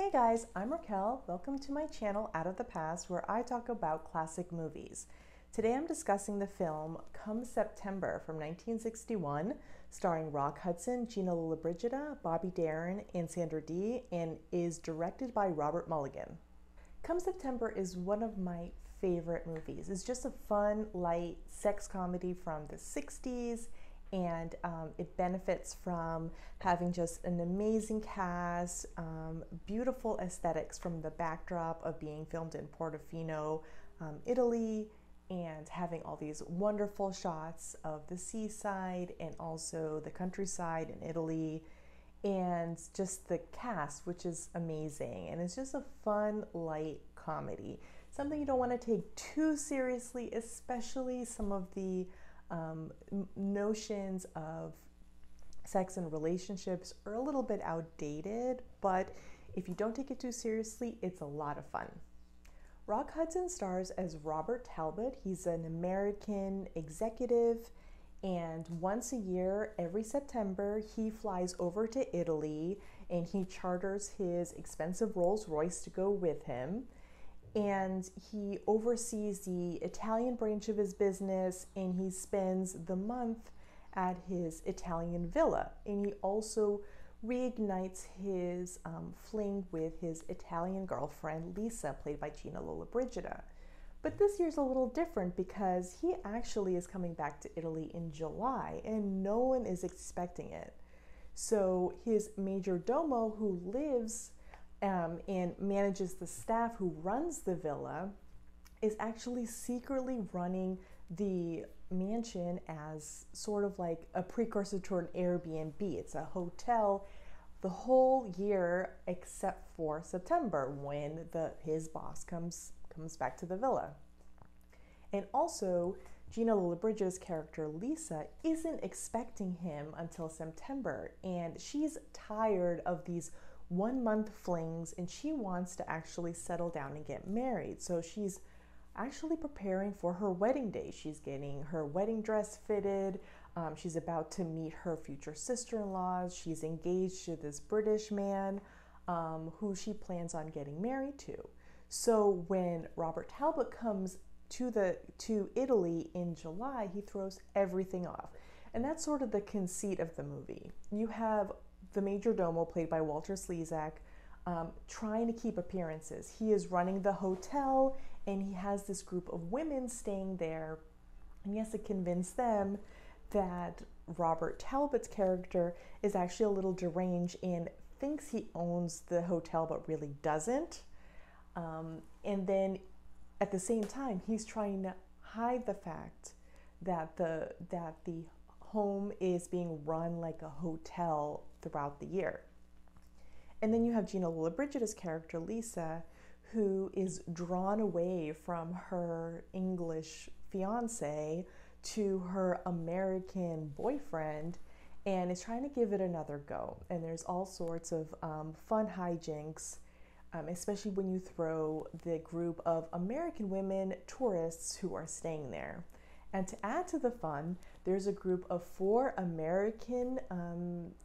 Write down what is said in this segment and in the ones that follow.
Hey guys, I'm Raquel. Welcome to my channel Out of the Past, where I talk about classic movies. Today I'm discussing the film Come September from 1961, starring Rock Hudson, Gina Lollobrigida, Bobby Darin, and Sandra Dee, and is directed by Robert Mulligan. Come September is one of my favorite movies. It's just a fun, light sex comedy from the 60s, and it benefits from having just an amazing cast, beautiful aesthetics from the backdrop of being filmed in Portofino, Italy, and having all these wonderful shots of the seaside and also the countryside in Italy, and just the cast, which is amazing. And it's just a fun, light comedy. Something you don't want to take too seriously, especially some of the notions of sex and relationships are a little bit outdated, but if you don't take it too seriously, it's a lot of fun. Rock Hudson stars as Robert Talbot. He's an American executive, and once a year, every September, he flies over to Italy and he charters his expensive Rolls Royce to go with him. And he oversees the Italian branch of his business, and he spends the month at his Italian villa. And he also reignites his fling with his Italian girlfriend, Lisa, played by Gina Lollobrigida. But this year's a little different because he actually is coming back to Italy in July, and no one is expecting it. So his major domo, who lives and manages the staff who runs the villa, is actually secretly running the mansion as sort of like a precursor to an Airbnb. It's a hotel the whole year except for September, when his boss comes back to the villa. And also, Gina Lollobrigida's character Lisa isn't expecting him until September, and she's tired of these 1 month flings, and she wants to actually settle down and get married. So she's actually preparing for her wedding day. She's getting her wedding dress fitted. She's about to meet her future sister-in-laws. She's engaged to this British man who she plans on getting married to. So when Robert Talbot comes to Italy in July, he throws everything off. And that's sort of the conceit of the movie. You have the major domo, played by Walter Slezak, trying to keep appearances. He is running the hotel, and he has this group of women staying there, and he has to convince them that Robert Talbot's character is actually a little deranged and thinks he owns the hotel but really doesn't. And then at the same time, he's trying to hide the fact that the home is being run like a hotel throughout the year. And then you have Gina Lollobrigida's character Lisa, who is drawn away from her English fiance to her American boyfriend, and is trying to give it another go. And there's all sorts of fun hijinks, especially when you throw the group of American women tourists who are staying there. And to add to the fun, there's a group of 4 American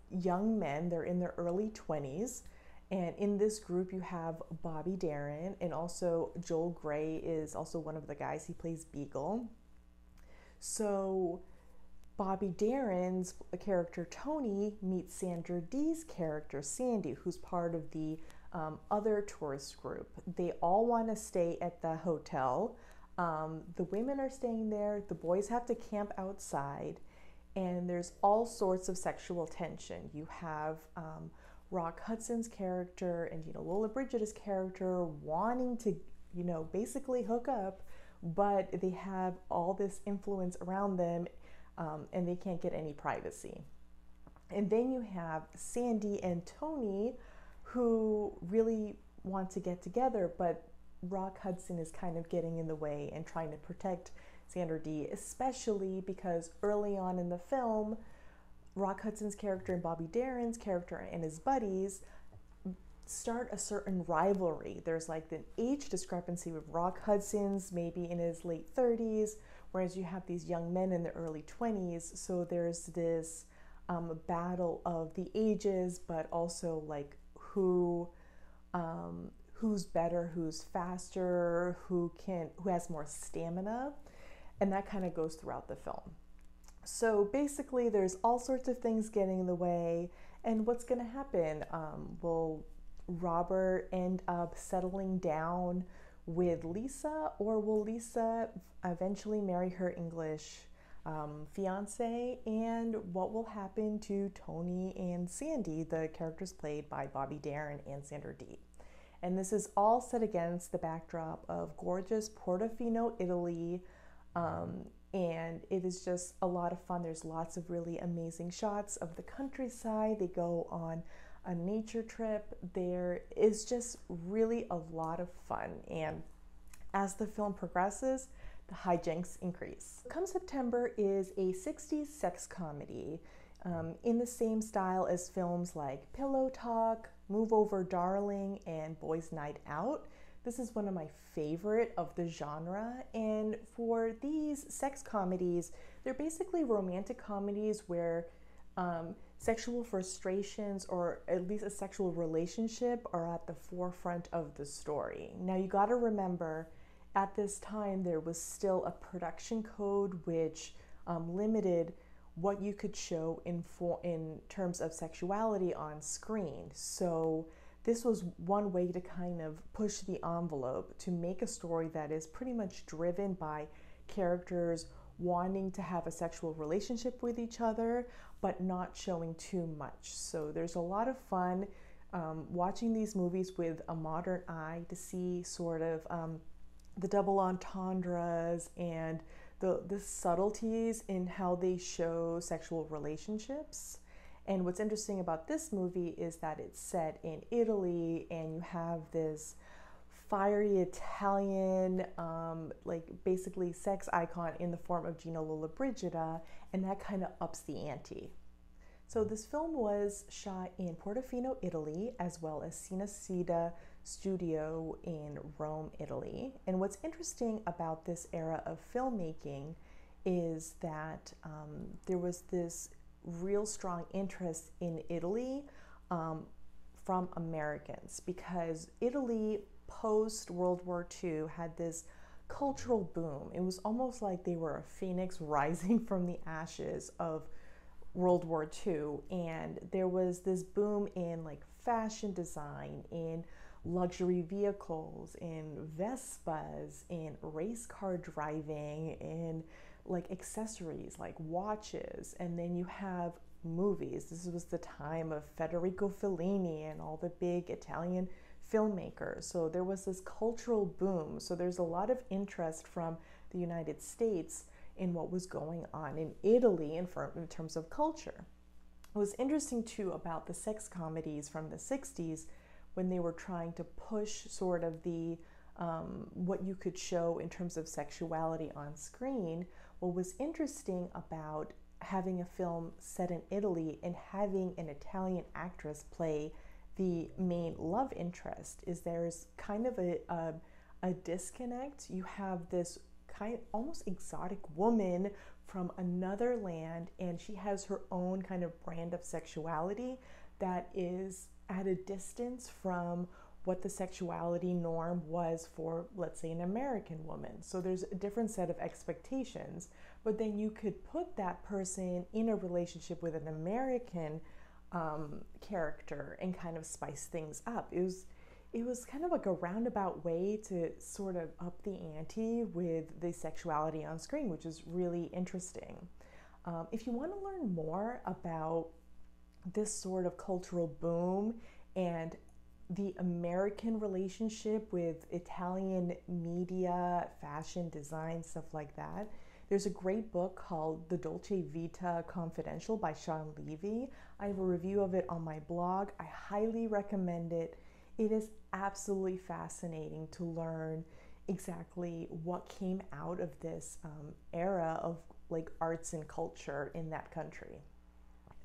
young men. They're in their early 20s. And in this group, you have Bobby Darin, and also Joel Grey is also one of the guys. He plays Beagle. So Bobby Darin's character, Tony, meets Sandra Dee's character, Sandy, who's part of the other tourist group. They all want to stay at the hotel. The women are staying there, the boys have to camp outside, and there's all sorts of sexual tension. You have Rock Hudson's character and Gina Lollobrigida's character wanting to, basically hook up, but they have all this influence around them, and they can't get any privacy. And then you have Sandy and Tony, who really want to get together, but Rock Hudson is kind of getting in the way and trying to protect Sandra Dee, especially because early on in the film, Rock Hudson's character and Bobby Darin's character and his buddies start a certain rivalry. There's like an age discrepancy with Rock Hudson's maybe in his late 30s, whereas you have these young men in their early 20s. So there's this battle of the ages, but also like who who's better, who's faster, who has more stamina, and that kind of goes throughout the film. So basically, there's all sorts of things getting in the way, and what's going to happen? Will Robert end up settling down with Lisa, or will Lisa eventually marry her English fiance? And what will happen to Tony and Sandy, the characters played by Bobby Darin and Sandra Dee? And this is all set against the backdrop of gorgeous Portofino, Italy. And it is just a lot of fun. There's lots of really amazing shots of the countryside. They go on a nature trip. There is just really a lot of fun. And as the film progresses, the hijinks increase. Come September is a 60s sex comedy in the same style as films like Pillow Talk, Move Over Darling, and Boys Night Out. This is one of my favorite of the genre, and for these sex comedies, they're basically romantic comedies where sexual frustrations, or at least a sexual relationship, are at the forefront of the story. Now you got to remember, at this time there was still a production code which limited what you could show in terms of sexuality on screen. So this was one way to kind of push the envelope to make a story that is pretty much driven by characters wanting to have a sexual relationship with each other, but not showing too much. So there's a lot of fun watching these movies with a modern eye to see sort of the double entendres and the subtleties in how they show sexual relationships. And what's interesting about this movie is that it's set in Italy, and you have this fiery Italian, like basically sex icon in the form of Gina Lollobrigida, and that kind of ups the ante. So this film was shot in Portofino, Italy, as well as Cinecittà Studio in Rome, Italy. And what's interesting about this era of filmmaking is that there was this real strong interest in Italy from Americans, because Italy post World War II had this cultural boom. It was almost like they were a phoenix rising from the ashes of World War II, and there was this boom in like fashion design, in luxury vehicles, in Vespas, in race car driving, in like accessories like watches. And then you have movies. This was the time of Federico Fellini and all the big Italian filmmakers. So there was this cultural boom. So there's a lot of interest from the United States in what was going on in Italy in terms of culture. What was interesting too about the sex comedies from the 60s, when they were trying to push sort of the what you could show in terms of sexuality on screen, what was interesting about having a film set in Italy and having an Italian actress play the main love interest is there's kind of a disconnect. You have this kind almost exotic woman from another land, and she has her own kind of brand of sexuality that is at a distance from what the sexuality norm was for, let's say, an American woman. So there's a different set of expectations, but then you could put that person in a relationship with an American character and kind of spice things up. It was kind of like a roundabout way to sort of up the ante with the sexuality on screen, which is really interesting. If you want to learn more about this sort of cultural boom and the American relationship with Italian media, fashion, design, stuff like that, there's a great book called The Dolce Vita Confidential by Sean Levy. I have a review of it on my blog. I highly recommend it. It is absolutely fascinating to learn exactly what came out of this era of like arts and culture in that country.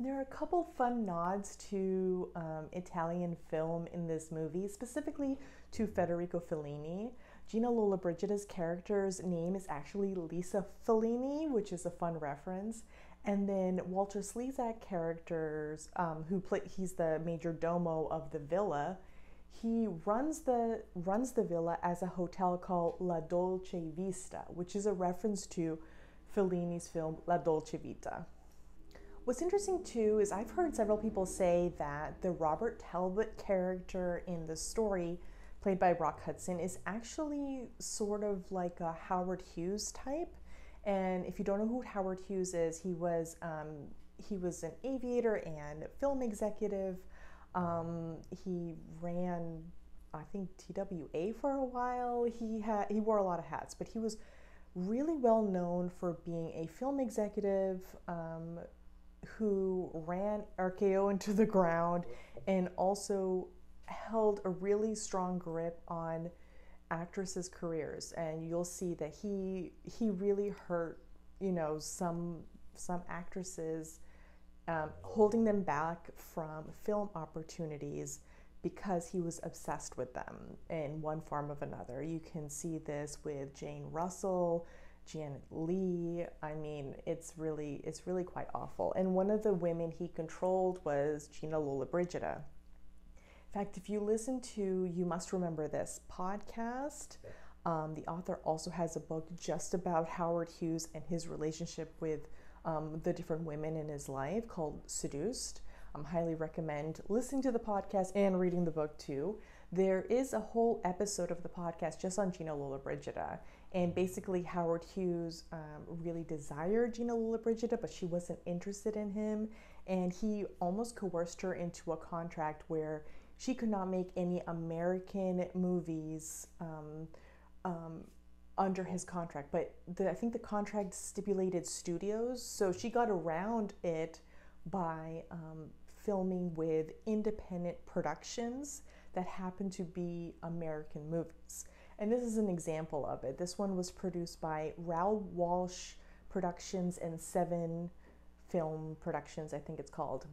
There are a couple fun nods to Italian film in this movie, specifically to Federico Fellini. Gina Lollobrigida's character's name is actually Lisa Fellini, which is a fun reference. And then Walter Slezak characters, he's the major domo of the villa. He runs the villa as a hotel called La Dolce Vista, which is a reference to Fellini's film La Dolce Vita. What's interesting too is I've heard several people say that the Robert Talbot character in the story, played by Rock Hudson, is actually sort of like a Howard Hughes type. And if you don't know who Howard Hughes is, he was an aviator and film executive. He ran, I think, TWA for a while. He wore a lot of hats, but he was really well known for being a film executive who ran RKO into the ground and also held a really strong grip on actresses' careers. And you'll see that he really hurt, some actresses, holding them back from film opportunities because he was obsessed with them in one form or another. You can see this with Jane Russell, Janet Leigh. I mean, it's really quite awful. And one of the women he controlled was Gina Lollobrigida. In fact, if you listen to You Must Remember This podcast, the author also has a book just about Howard Hughes and his relationship with the different women in his life called Seduced. Highly recommend listening to the podcast and reading the book too. There is a whole episode of the podcast just on Gina Lollobrigida, and basically Howard Hughes really desired Gina Lollobrigida, but she wasn't interested in him, and he almost coerced her into a contract where she could not make any American movies under his contract. But I think the contract stipulated studios, so she got around it by filming with independent productions that happen to be American movies. And this is an example of it. This one was produced by Raoul Walsh Productions and Seven Film Productions, I think it's called.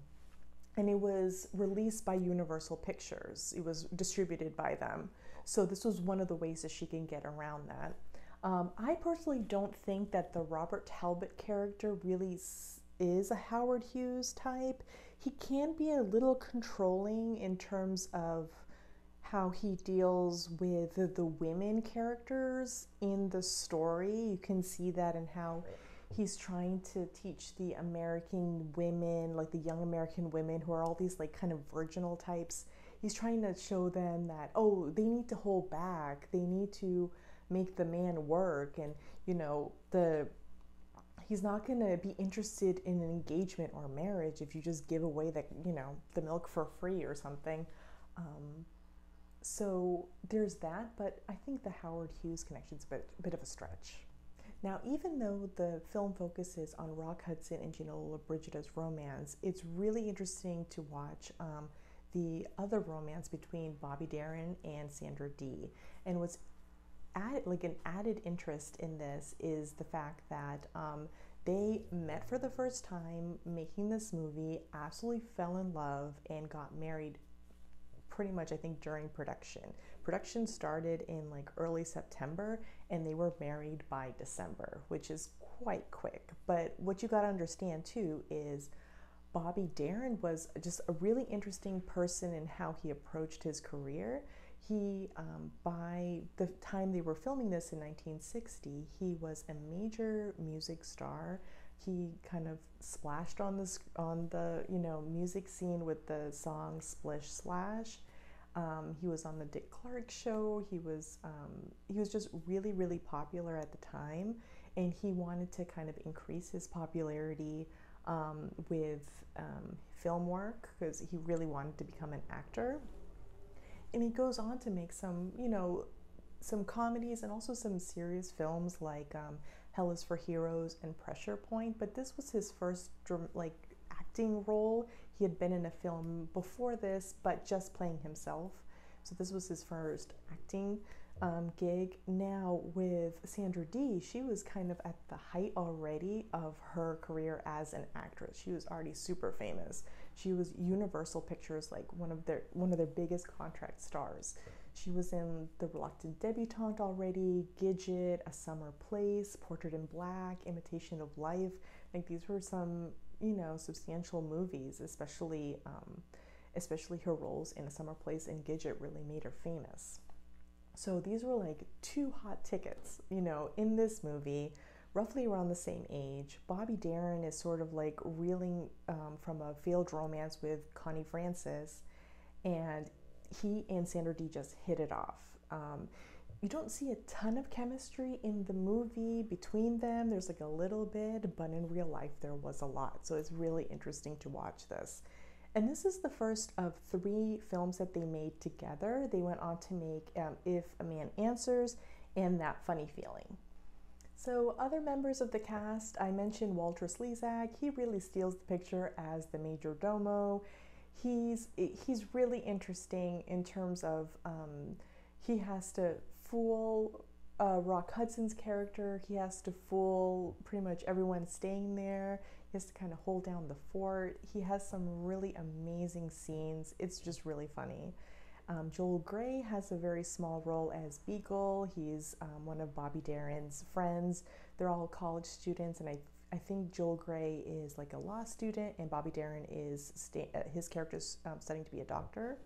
And it was released by Universal Pictures. It was distributed by them. So this was one of the ways that she can get around that. I personally don't think that the Robert Talbot character really is a Howard Hughes type. He can be a little controlling in terms of how he deals with the women characters in the story. You can see that in how he's trying to teach the American women, like the young American women who are all these like kind of virginal types. He's trying to show them that, oh, they need to hold back. They need to make the man work. And, he's not going to be interested in an engagement or marriage if you just give away the milk for free or something. So there's that, but I think the Howard Hughes connection is a bit of a stretch. Now, even though the film focuses on Rock Hudson and Gina Lollobrigida's romance, it's really interesting to watch the other romance between Bobby Darin and Sandra Dee. And what's an added interest in this is the fact that they met for the first time making this movie, absolutely fell in love, and got married pretty much, I think, during production. Production started in like early September and they were married by December, which is quite quick. But what you got to understand too is Bobby Darin was just a really interesting person in how he approached his career. He, by the time they were filming this in 1960, he was a major music star. He kind of splashed on the music scene with the song Splish Splash. He was on the Dick Clark show. He was just really, really popular at the time, and he wanted to kind of increase his popularity with film work because he really wanted to become an actor. And he goes on to make some comedies and also some serious films like Hell is for Heroes and Pressure Point. But this was his first acting role. He had been in a film before this, but just playing himself. So this was his first acting gig. Now with Sandra Dee, she was kind of at the height already of her career as an actress. She was already super famous. She was Universal Pictures, like one of their biggest contract stars. She was in The Reluctant Debutante already, Gidget, A Summer Place, Portrait in Black, Imitation of Life. Like these were some substantial movies, especially especially her roles in A Summer Place and Gidget really made her famous. So these were like two hot tickets, you know, in this movie, roughly around the same age. Bobby Darin is sort of like reeling from a failed romance with Connie Francis, and he and Sandra Dee just hit it off. You don't see a ton of chemistry in the movie between them. There's like a little bit, but in real life there was a lot. So it's really interesting to watch this. And this is the first of 3 films that they made together. They went on to make If a Man Answers and That Funny Feeling. So other members of the cast, I mentioned Walter Slezak. He really steals the picture as the major domo. He's really interesting in terms of he has to fool Rock Hudson's character. He has to fool pretty much everyone staying there. He has to kind of hold down the fort. He has some really amazing scenes. It's just really funny. Joel Grey has a very small role as Beagle. He's one of Bobby Darin's friends. They're all college students, and I think Joel Grey is like a law student, and Bobby Darin is his character's studying to be a doctor.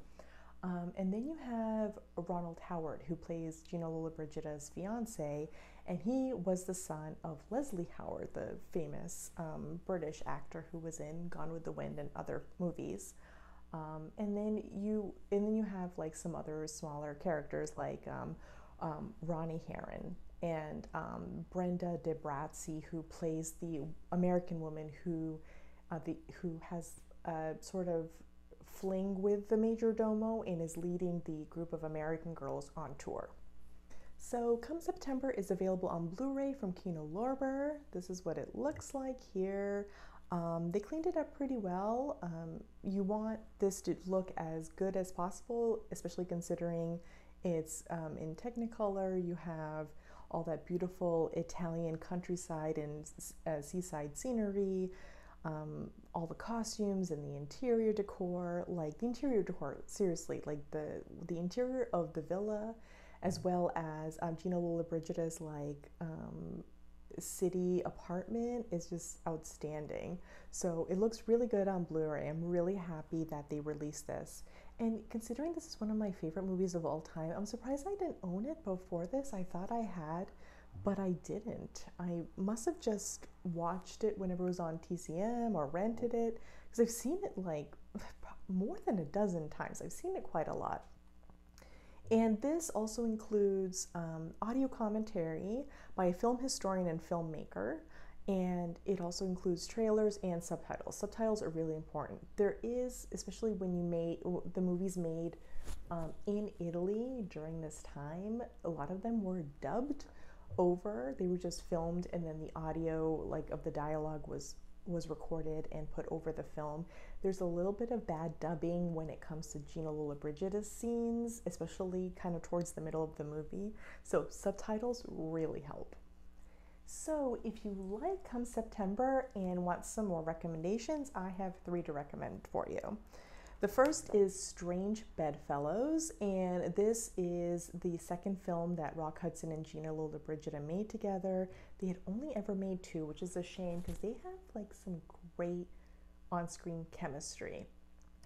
And then you have Ronald Howard, who plays Gina Lollobrigida's fiance, and he was the son of Leslie Howard, the famous British actor who was in Gone with the Wind and other movies. And then you have like some other smaller characters like Ronnie Herron and Brenda de Bratzi, who plays the American woman who has sort of fling with the major domo and is leading the group of American girls on tour. So Come September is available on Blu-ray from Gina Lollobrigida. This is what it looks like here. They cleaned it up pretty well. You want this to look as good as possible, especially considering it's in Technicolor. You have all that beautiful Italian countryside and seaside scenery. All the costumes and the interior decor, like the interior decor, seriously, like the interior of the villa, as well as Gina Lollobrigida's like city apartment is just outstanding. So it looks really good on Blu-ray. I'm really happy that they released this. And considering this is one of my favorite movies of all time, I'm surprised I didn't own it before this. I thought I had, but I didn't. I must have just watched it whenever it was on TCM or rented it, because I've seen it like more than a dozen times. I've seen it quite a lot. And this also includes audio commentary by a film historian and filmmaker, and it also includes trailers and subtitles. Subtitles are really important. There is, especially when the movies made in Italy during this time, a lot of them were dubbed over. They were just filmed, and then the audio like of the dialogue was recorded and put over the film. There's a little bit of bad dubbing when it comes to Gina Lollobrigida's scenes, especially kind of towards the middle of the movie. So subtitles really help. So if you like Come September and want some more recommendations, I have 3 to recommend for you. The first is Strange Bedfellows, and this is the second film that Rock Hudson and Gina Lollobrigida made together. They had only ever made 2, which is a shame because they have like some great on-screen chemistry.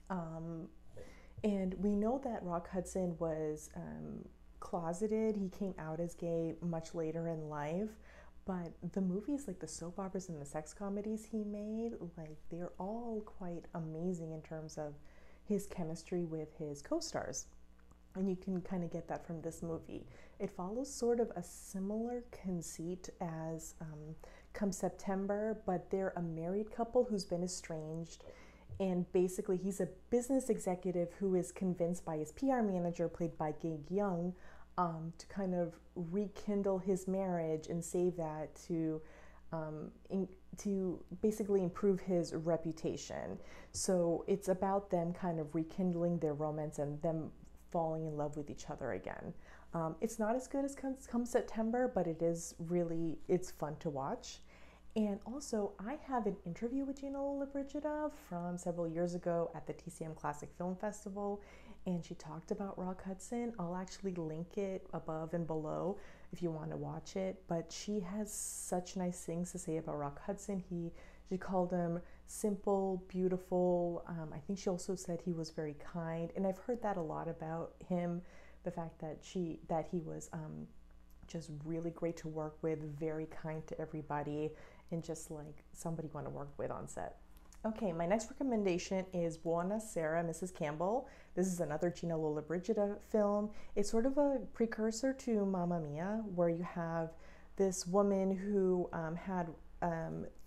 And we know that Rock Hudson was closeted. He came out as gay much later in life, but the movies, like the soap operas and the sex comedies he made, like they're all quite amazing in terms of his chemistry with his co-stars. And you can kind of get that from this movie. It follows sort of a similar conceit as Come September, but they're a married couple who's been estranged. And basically he's a business executive who is convinced by his PR manager, played by Gig Young, to kind of rekindle his marriage and save that to basically improve his reputation. So it's about them kind of rekindling their romance and them falling in love with each other again. It's not as good as Come September, but it's fun to watch. And also, I have an interview with Gina Lollobrigida from several years ago at the TCM Classic Film Festival, and she talked about Rock Hudson. I'll actually link it above and below if you want to watch it, but she has such nice things to say about Rock Hudson. She called him simple, beautiful. I think she also said he was very kind, and I've heard that a lot about him. The fact that he was just really great to work with, very kind to everybody, and just like somebody you want to work with on set. Okay, my next recommendation is Buona Sera, Mrs. Campbell. This is another Gina Lollobrigida film. It's sort of a precursor to Mamma Mia, where you have this woman who had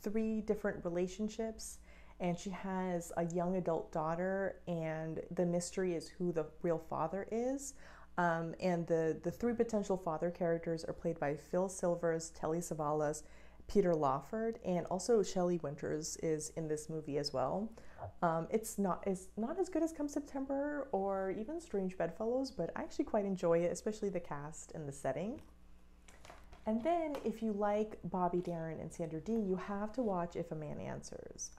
3 different relationships, and she has a young adult daughter, and the mystery is who the real father is. And the 3 potential father characters are played by Phil Silvers, Telly Savalas, Peter Lawford, and also Shelley Winters is in this movie as well. It's not as good as Come September or even Strange Bedfellows, but I actually quite enjoy it, especially the cast and the setting. And then if you like Bobby Darin and Sandra Dee, you have to watch If a Man Answers.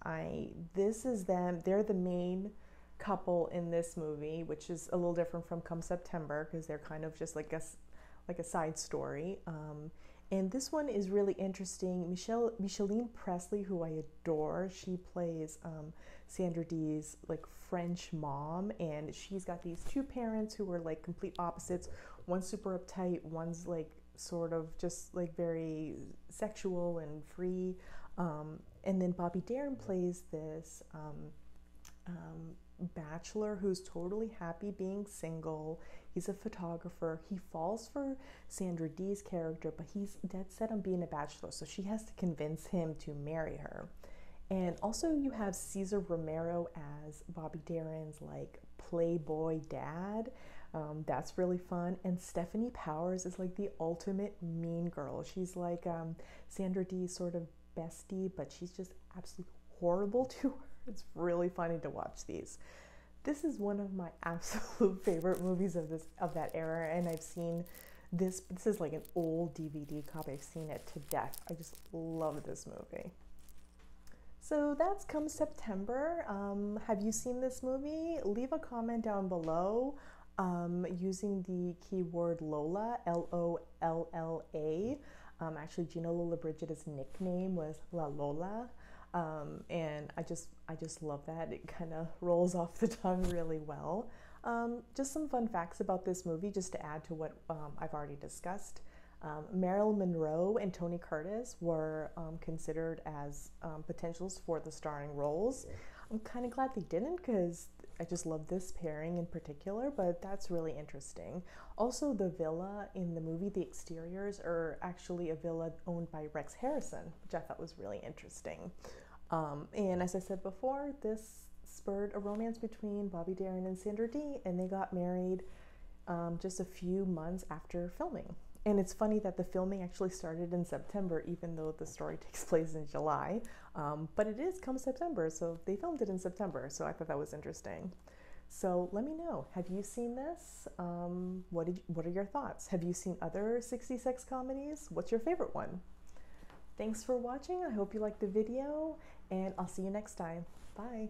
This is them. They're the main couple in this movie, which is a little different from Come September because they're kind of just like a side story. And this one is really interesting. Micheline Presley, who I adore, she plays Sandra Dee's like French mom, and she's got these 2 parents who are like complete opposites. One's super uptight, one's like sort of just like very sexual and free. And then Bobby Darin plays this bachelor who's totally happy being single. He's a photographer. He falls for Sandra Dee's character, but he's dead set on being a bachelor, so she has to convince him to marry her. And also you have Cesar Romero as Bobby Darin's like playboy dad. That's really fun. And Stephanie Powers is like the ultimate mean girl. She's like Sandra Dee's sort of bestie, but she's just absolutely horrible to her. It's really funny to watch these. This is one of my absolute favorite movies of that era, and I've seen this. This is like an old DVD copy. I've seen it to death. I just love this movie. So that's Come September. Have you seen this movie? Leave a comment down below using the keyword Lola, L-O-L-L-A. Actually, Gina Lollobrigida's nickname was La Lola. And I just love that. It kind of rolls off the tongue really well. Just some fun facts about this movie, just to add to what I've already discussed. Marilyn Monroe and Tony Curtis were considered as potentials for the starring roles. I'm kind of glad they didn't, because I just love this pairing in particular, but that's really interesting. Also, the villa in the movie, the exteriors are actually a villa owned by Rex Harrison, which I thought was really interesting. And as I said before, this spurred a romance between Bobby Darin and Sandra Dee, and they got married just a few months after filming. And it's funny that the filming actually started in September, even though the story takes place in July. But it is Come September, so they filmed it in September. So I thought that was interesting. So let me know, have you seen this? What are your thoughts? Have you seen other 60s sex comedies? What's your favorite one? Thanks for watching. I hope you liked the video, and I'll see you next time. Bye.